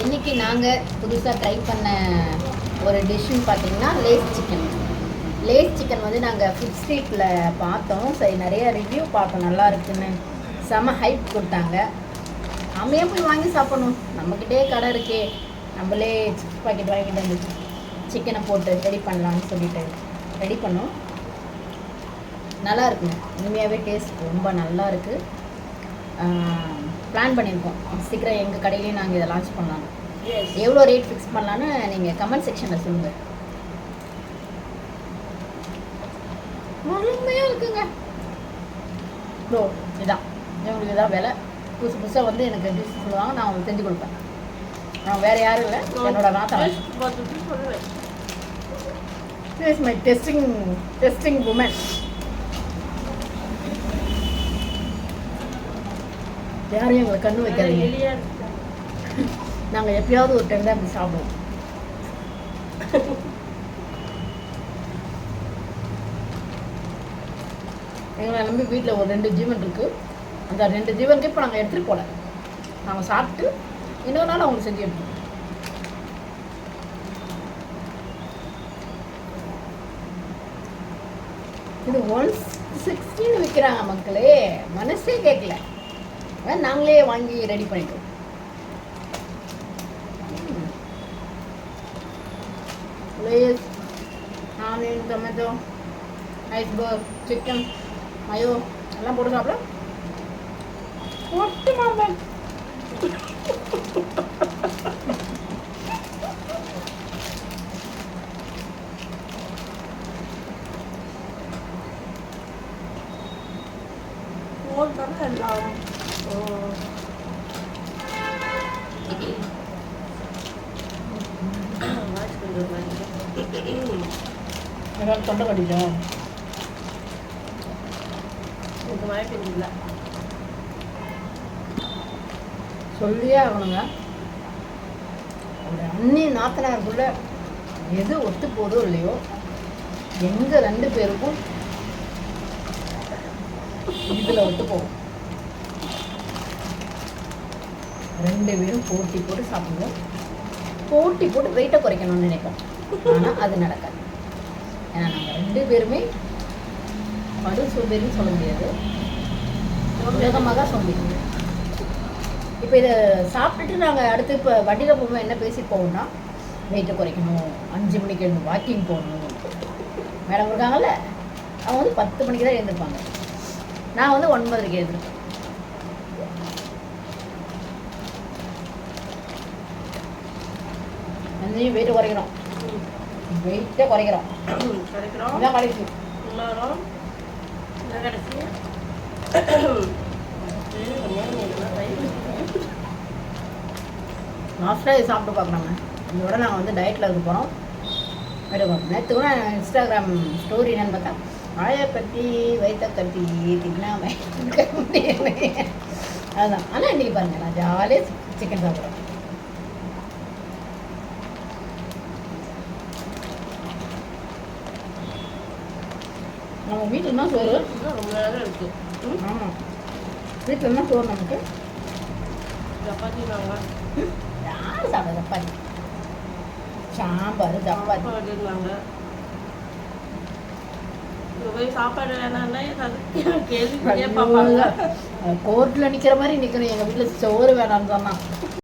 இன்றைக்கி நாங்கள் புதுசாக ட்ரை பண்ண ஒரு டிஷ்ஷுன்னு பார்த்தீங்கன்னா லேஸ் சிக்கன். லேஸ் சிக்கன் வந்து நாங்கள் ஃபுட் ஸ்ட்ரீட்டில் பார்த்தோம். சரி, நிறைய ரிவ்யூ பார்த்தோம், நல்லா இருக்குன்னு செம ஹைப் கொடுத்தாங்க. நம்மளே போய் வாங்கி சாப்பிடணும், நம்மக்கிட்டே கடை இருக்கே, நம்மளே சிப்ஸ் பாக்கெட் வாங்கிட்டு வந்து சிக்கனை போட்டு ரெடி பண்ணலான்னு சொல்லிட்டு ரெடி பண்ணோம். நல்லா இருக்குங்க, உண்மையாகவே டேஸ்ட் ரொம்ப நல்லா இருக்குது. பிளான் பண்ணியிருக்கோம் சீக்கிரம் எங்கள் கடையிலேயே நாங்கள் இதை லான்ச் பண்ணலாம். எவ்வளோ ரேட் ஃபிக்ஸ் பண்ணலான்னு நீங்கள் கமெண்ட் செக்ஷனில் சொல்லுங்கள். முழுமையாக இருக்குங்க ப்ரோ. இதான் எங்களுக்கு இதான் விலை. புதுசு புதுசாக வந்து எனக்கு டிஷ் சொல்லுவாங்க, நான் உங்களுக்கு செஞ்சு கொடுப்பேன். நான் வேறு யாரும் இல்லை, என்னோட நாத்தனார். Is my testing woman. யாரையும் எங்களை கண்ணு வைக்காதீங்க. நாங்கள் எப்பயாவது ஒரு டைம் தான் இப்படி சாப்பிடுவோம். எங்களை நம்பி வீட்டில் ஒரு 2 ஜீவன் இருக்குது. அந்த 2 ஜீவனுக்கு இப்போ நாங்கள் எடுத்துகிட்டு போகல, நாங்கள் சாப்பிட்டு இன்னொரு நாள் அவங்களுக்கு செஞ்சு எடுத்துக்கோம். இது 160 விற்கிறாங்க மக்களே, மனசே கேட்கல. நாங்களே வாங்கி ரெடி பண்ணிட்டோம். Lay's, onion, tomato, iceberg, chicken, mayo எல்லாம் போட்டு சாப்பிட ஒட்டு மாமன். தொண்டை கட்டிட்டோம். சொல்லியே ஆகணுங்க, ஒரு அண்ணி நாத்தனாருக்குள்ள எது ஒத்து போதோ இல்லையோ, எங்கள் 2 பேருக்கும் இதில் ஒத்து போகும். 2 பேரும் போட்டி போட்டு சாப்பிடுவோம். போட்டி போட்டு வெயிட்டை குறைக்கணும்னு நினைப்போம், ஆனால் அது நடக்காது. ஏன்னா நாங்கள் 2 பேருமே படு சோம்பேறின்னு சொல்ல முடியாது, வேகமாக சோம்பேறி. இப்போ இதை சாப்பிட்டுட்டு நாங்கள் அடுத்து இப்போ வண்டியில் போகும்போது என்ன பேசிட்டு போவோம்னா, வெயிட்டை குறைக்கணும், 5 மணிக்கு எழுந்து வாக்கிங் போகணும். மேடம் இருக்காங்கல்ல, அவங்க வந்து 10 மணிக்கு தான் எழுந்திருப்பாங்க, நான் வந்து 9:30க்கு எழுந்திருப்பேன். அஞ்சையும் வெயிட்டை குறைக்கிறோம், வெயிட்டை குறைக்கிறோம். இதான் கடைசி லாஸ்ட்டாக இது சாப்பிட்டு பார்க்குறாங்க. இதோட நாங்கள் வந்து டயட்டில் இருக்க போகிறோம். நேற்று கூட இன்ஸ்டாகிராம் ஸ்டோரி என்னன்னு பார்த்தா, ஆய கட்டி வைத்த கட்டி தின்னாம அதுதான். ஆனால் இன்றைக்கி பாருங்கள், நான் ஜாலியாக சிக்கன் சாப்பிட்றேன். நம்ம வீட்டில் தான் சோறு ரொம்ப நேரம் இருக்குது. ஆமாம், வீட்டில் தான் சோறு. நமக்கு சப்பாத்தி நாங்கள் யார் சாப்பிட சப்பாத்தி, சாம்பார், சப்பாத்தி நாங்கள் சாப்பாடு வேணாம்னா கேள்வி பார்ப்பாங்க. கோர்ட்டில் நிற்கிற மாதிரி நிற்கணும். எங்கள் வீட்டில் சோறு வேணாம்னு சொன்னால்